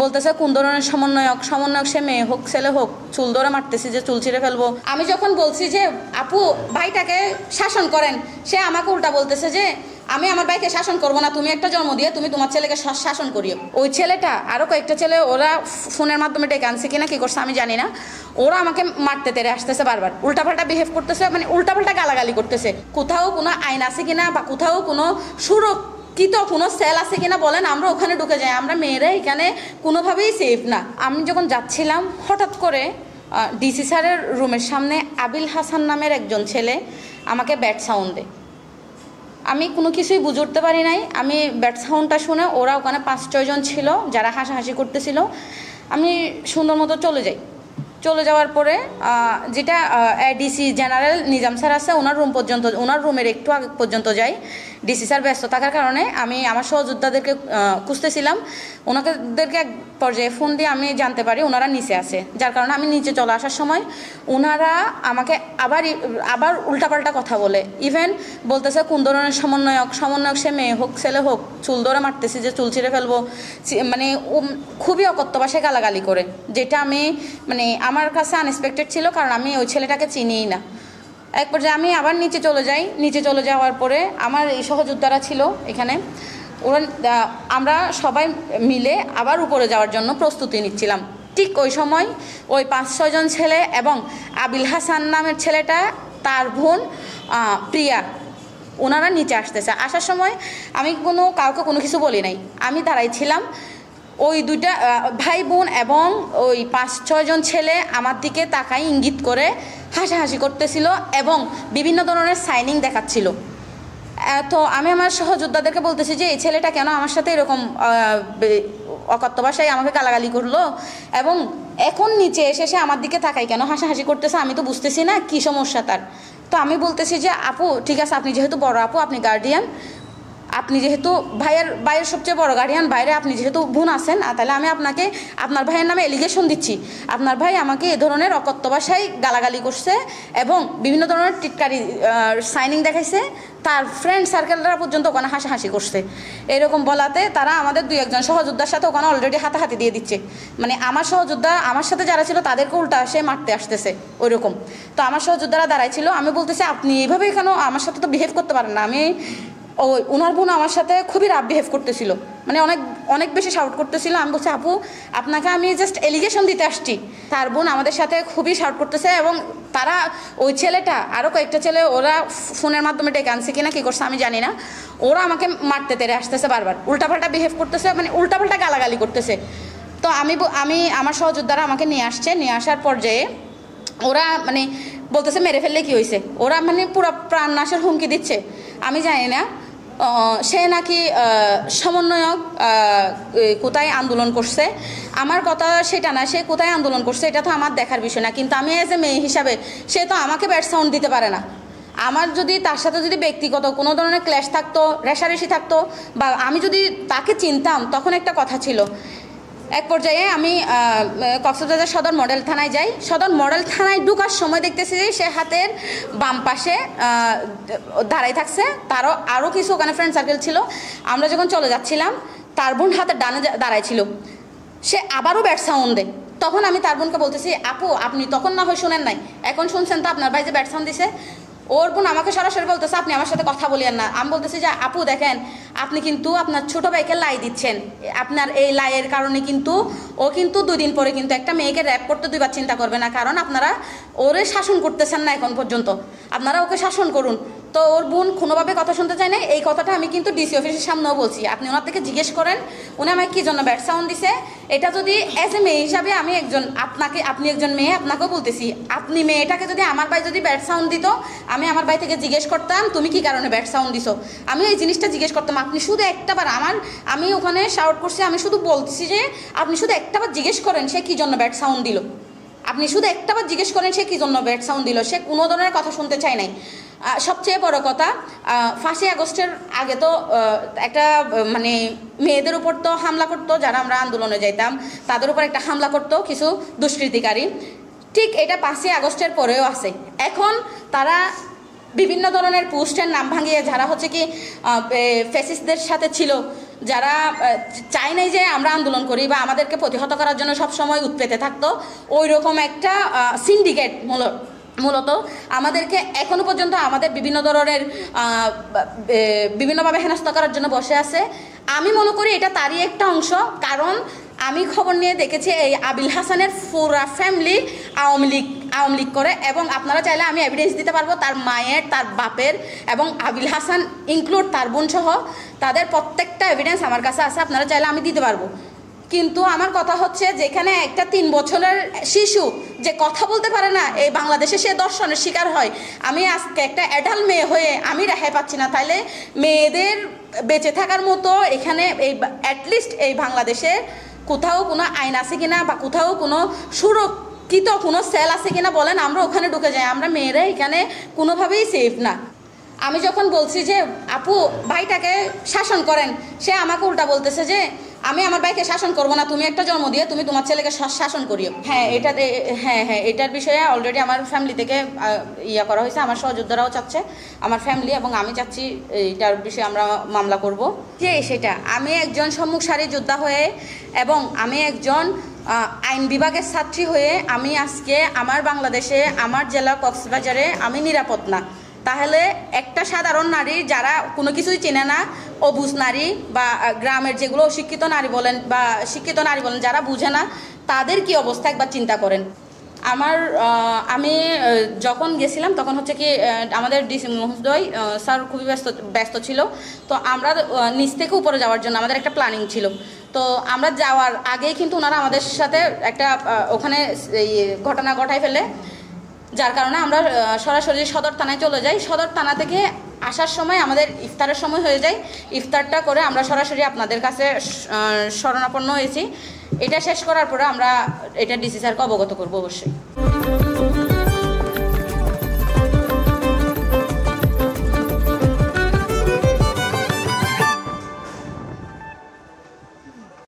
বলতেছে কোন ধরনের সমন্বয়ক সমন্বয়ক সে মেয়ে হোক ছেলে হোক চুল ধরে মারতেছি যে চুল ছিঁড়ে ফেলবো। আমি যখন বলছি যে আপু ভাইটাকে শাসন করেন, সে আমাকে উল্টা বলতেছে যে আমি আমার ভাইকে শাসন করবো না, তুমি একটা জন্ম দিয়ে তুমি তোমার ছেলেকে শাসন করিও। ওই ছেলেটা আরো কয়েকটা ছেলে ওরা ফোনের মাধ্যমে ডেকে আনছে কিনা কি করছে আমি জানি না, ওরা আমাকে মারতে তেরে আসতেছে, বারবার উল্টাপাল্টা বিহেভ করতেছে, মানে উল্টাপাল্টা গালাগালি করতেছে। কোথাও কোনো আইন আছে কিনা বা কোথাও কোনো সুরক্ষিত কোনো সেল আছে কিনা বলেন, আমরা ওখানে ঢুকে যাই। আমরা মেয়েরা এখানে কোনোভাবেই সেফ না। আমি যখন যাচ্ছিলাম হঠাৎ করে ডিসি স্যারের রুমের সামনে আবিল হাসান নামের একজন ছেলে আমাকে ব্যাট সাউন্ড দেয়। আমি কোনো কিছুই বুঝে উঠতে পারি নাই। আমি ব্যাট সাউন্ডটা শুনে ওরা ওখানে 5-6 জন ছিল যারা হাসাহাসি করতেছিল। আমি সুন্দর মতো চলে যাওয়ার পরে যেটা ডিসি জেনারেল নিজাম স্যার আছে ওনার রুম পর্যন্ত, ওনার রুমের একটু আগে পর্যন্ত যাই। ডিসি স্যার ব্যস্ত থাকার কারণে আমি আমার সহযোদ্ধাদেরকে খুঁজতেছিলাম। ওনাদেরকে এক পর্যায়ে ফোন দিয়ে আমি জানতে পারি ওনারা নিচে আছে, যার কারণে আমি নিচে চলে আসার সময় ওনারা আমাকে আবার উল্টাপাল্টা কথা বলে। ইভেন বলতেছে কোন ধরনের সমন্বয়ক সে মেয়ে হোক ছেলে হোক চুল ধরে মারতেছি যে চুল ছিঁড়ে ফেলবো, মানে খুবই অকথ্য ভাষায় গালাগালি করে, যেটা আমি মানে আমার কাছে আনএক্সপেক্টেড ছিল, কারণ আমি ওই ছেলেটাকে চিনিই না। এক পর্যায়ে আমি আবার নিচে চলে যাওয়ার পরে আমার এই সহযোদ্ধারা ছিল এখানে, ওরা আমরা সবাই মিলে আবার উপরে যাওয়ার জন্য প্রস্তুতি নিচ্ছিলাম। ঠিক ওই সময় ওই 5-6 জন ছেলে এবং আবিল হাসান নামের ছেলেটা, তার বোন প্রিয়া, ওনারা নিচে আসতেছে। আসার সময় আমি কাউকে কোনো কিছু বলি নাই, আমি দাঁড়াইছিলাম। ওই দুইটা ভাই বোন এবং ওই 5-6 জন ছেলে আমার দিকে তাকাই ইঙ্গিত করে হাসাহাসি করতেছিল এবং বিভিন্ন ধরনের সাইনিং দেখাচ্ছিল। তো আমি আমার সহযোদ্ধাদেরকে বলতেছি যে এই ছেলেটা কেন আমার সাথে এরকম অকথ্য ভাষায় আমাকে গালাগালি করলো এবং এখন নিচে এসে সে আমার দিকে তাকাই কেন হাসাহাসি করতেছে, আমি তো বুঝতেছি না কি সমস্যা তার। তো আমি বলতেছি যে আপু ঠিক আছে, আপনি যেহেতু বড় আপু, আপনি গার্ডিয়ান, আপনি যেহেতু ভাইয়ের সবচেয়ে বড় গার্ডিয়ান, বাইরে আপনি যেহেতু বোন আছেন, তাহলে আমি আপনাকে আপনার ভাইয়ের নামে এলিগেশন দিচ্ছি। আপনার ভাই আমাকে এ ধরনের অকথ্য ভাষায় গালাগালি করছে এবং বিভিন্ন ধরনের টিটকারি সাইনিং দেখাইছে, তার ফ্রেন্ড সার্কেলরা পর্যন্ত ওখানে হাসাহাসি করছে। এরকম বলাতে তারা আমাদের 2-1 জন সহযোদ্ধার সাথে ওখানে অলরেডি হাতাহাতি দিয়ে দিচ্ছে, মানে আমার সহযোদ্ধা আমার সাথে যারা ছিল তাদেরকে উল্টা সে মারতে আসতেছে ওইরকম। তো আমার সহযোদ্ধারা দাঁড়াইছিল, আমি বলতেছি আপনি এইভাবে কেন আমার সাথে তো বিহেভ করতে পারেন না। ওনার বোন আমার সাথে খুবই রাফ বিহেভ করতেছিল, মানে অনেক বেশি শাউট করতেছিল। আমি বলছি আপু আপনাকে আমি জাস্ট এলিগেশন দিতে আসছি। তার বোন আমাদের সাথে খুবই শাউট করতেছে এবং তারা ওই ছেলেটা আরও কয়েকটা ছেলে ওরা ফোনের মাধ্যমে ডেকে আনছে কিনা কি করছে আমি জানি না, ওরা আমাকে মারতে তেরে আসতেছে, বারবার উল্টাপাল্টা বিহেভ করতেছে, মানে উল্টাপাল্টা গালাগালি করতেছে। তো আমি আমার সহযোদ্ধারা আমাকে নিয়ে আসার পর্যায়ে ওরা মানে বলতেছে মেরে ফেললে কি হয়েছে, ওরা মানে পুরো প্রাণ নাশের হুমকি দিচ্ছে। আমি জানি না সে নাকি সমন্বয়ক কোথায় আন্দোলন করছে, আমার কথা সেটা না, সে কোথায় আন্দোলন করছে এটা তো আমার দেখার বিষয় না, কিন্তু আমি এজ এ মেয়ে হিসাবে সে তো আমাকে ব্যাট সাউন্ড দিতে পারে না। আমার যদি তার সাথে যদি ব্যক্তিগত কোনো ধরনের ক্ল্যাশ থাকতো, রেষারেষি থাকতো, বা আমি যদি তাকে চিনতাম তখন একটা কথা ছিল। এক পর্যায়ে আমি কক্সবাজার সদর মডেল থানায় যাই। সদর মডেল থানায় ঢোকার সময় দেখতেছি যে সে হাতের বাম পাশে দাঁড়াই থাকছে, তারও আরও কিছু ওখানে ফ্রেন্ড সার্কেল ছিল। আমরা যখন চলে যাচ্ছিলাম তার বোন হাতের ডানে দাঁড়াই ছিল, সে আবারও ব্যাট সাউন্ড দেয়। তখন আমি তার বোনকে বলতেছি আপু আপনি তখন না হয় শুনেন নাই, এখন শুনছেন তো আপনার ভাই যে ব্যাট সাউন্ড দিছে। ওর বোন আমাকে সরাসরি বলতেছে আপনি আমার সাথে কথা বলিয়েন না। আমি বলতেছি যে আপু দেখেন আপনি কিন্তু আপনার ছোটো ভাইকে লাই দিচ্ছেন, আপনার এই লাইয়ের কারণে কিন্তু ও কিন্তু 2 দিন পরে কিন্তু একটা মেয়েকে র্যাপ করতে 2বার চিন্তা করবে না, কারণ আপনারা ওরে শাসন করতেছেন না এখন পর্যন্ত, আপনারা ওকে শাসন করুন। তো ওর বোন কোনোভাবে কথা শুনতে চায় না। এই কথাটা আমি কিন্তু ডিসি অফিসের সামনেও বলছি, আপনি ওনার থেকে জিজ্ঞেস করেন উনি আমাকে কী জন্য ব্যাট সাউন্ড দিছে। এটা যদি অ্যাজ এ মেয়ে হিসাবে আমি আপনি একজন মেয়ে, আপনাকেও বলতেছি, আপনি মেয়েটাকে যদি আমার ভাই যদি ব্যাট সাউন্ড দিত আমি আমার ভাই থেকে জিজ্ঞেস করতাম তুমি কি কারণে ব্যাট সাউন্ড দিছো, আমি এই জিনিসটা জিজ্ঞেস করতাম। আপনি শুধু একটাবার আমি ওখানে শাউট করছি, আমি শুধু বলছি যে আপনি শুধু একটাবার জিজ্ঞেস করেন সে কী জন্য ব্যাট সাউন্ড দিল, আপনি শুধু একটাবার জিজ্ঞেস করেন সে কী জন্য ব্যাট সাউন্ড দিল। সে কোনো ধরনের কথা শুনতে চায় নাই। সবচেয়ে বড় কথা 5ই আগস্টের আগে তো একটা মানে মেয়েদের উপর তো হামলা করতো, যারা আমরা আন্দোলনে যাইতাম তাদের উপর একটা হামলা করতো কিছু দুষ্কৃতিকারী, ঠিক এটা 5ই আগস্টের পরেও আছে। এখন তারা বিভিন্ন ধরনের পোস্টের নাম ভাঙিয়ে যারা হচ্ছে কি ফ্যাসিস্টদের সাথে ছিল যারা চায় নাই যে আমরা আন্দোলন করি বা আমাদেরকে প্রতিহত করার জন্য সবসময় উৎপেতে থাকতো, ওই রকম একটা সিন্ডিকেট মূলত আমাদেরকে এখনো পর্যন্ত আমাদের বিভিন্ন ধরনের বিভিন্নভাবে হেনস্থা করার জন্য বসে আছে। আমি মনে করি এটা তারই একটা অংশ, কারণ আমি খবর নিয়ে দেখেছি এই আবিল হাসানের পুরা ফ্যামিলি আওয়ামী লীগ করে, এবং আপনারা চাইলে আমি এভিডেন্স দিতে পারবো তার মায়ের, তার বাপের, এবং আবিল হাসান ইনক্লুড তার বোন সহ তাদের প্রত্যেকটা এভিডেন্স আমার কাছে আছে, আপনারা চাইলে আমি দিতে পারবো। কিন্তু আমার কথা হচ্ছে, যেখানে একটা 3 বছরের শিশু যে কথা বলতে পারে না, এই বাংলাদেশে সে দর্শনের শিকার হয়, আমি আজকে একটা অ্যাডাল্ট মেয়ে হয়ে আমি রেহাই পাচ্ছি না, তাইলে মেয়েদের বেঁচে থাকার মতো এখানে এই অ্যাটলিস্ট এই বাংলাদেশে কোথাও কোনো আইন আছে কিনা বা কোথাও কোনো সুরক্ষিত কোনো সেল আছে কিনা বলেন, আমরা ওখানে ঢুকে যাই। আমরা মেয়েরা এখানে কোনোভাবেই সেফ না। আমি যখন বলছি যে আপু ভাইটাকে শাসন করেন, সে আমাকে উল্টা বলতেছে যে আমি আমার ভাইকে শাসন করবো না, তুমি একটা জন্ম দিয়ে তুমি তোমার ছেলেকে শাসন করিও। হ্যাঁ এটার বিষয়ে অলরেডি আমার ফ্যামিলি থেকে করা হয়েছে, আমার সহযোদ্ধারাও চাচ্ছে, আমার ফ্যামিলি এবং আমি চাচ্ছি এইটার বিষয়ে আমরা মামলা করব। যে সেটা আমি একজন সম্মুখ সারি যোদ্ধা হয়ে এবং আমি একজন আইন বিভাগের ছাত্রী হয়ে আমি আজকে আমার বাংলাদেশে আমার জেলা কক্সবাজারে আমি নিরাপদ না, তাহলে একটা সাধারণ নারী যারা কোনো কিছুই চেনে না, অবুঝ নারী বা গ্রামের যেগুলো অশিক্ষিত নারী বলেন বা শিক্ষিত নারী বলেন, যারা বুঝে না, তাদের কি অবস্থা একবার চিন্তা করেন। আমি যখন গেছিলাম তখন হচ্ছে কি আমাদের ডিসি মহোদয় স্যার খুবই ব্যস্ত ছিল, তো আমরা নিচ থেকে উপরে যাওয়ার জন্য আমাদের একটা প্ল্যানিং ছিল। তো আমরা যাওয়ার আগেই কিন্তু ওনারা আমাদের সাথে একটা ওখানে ঘটনা ঘটায় ফেলে, যার কারণে আমরা সরাসরি সদর থানায় চলে যাই। সদর থানা থেকে আসার সময় আমাদের ইফতারের সময় হয়ে যায়, ইফতারটা করে আমরা সরাসরি আপনাদের কাছে শরণাপন্ন হয়েছি। এটা শেষ করার পরে আমরা এটা ডিসি স্যারকে অবগত করবো অবশ্যই।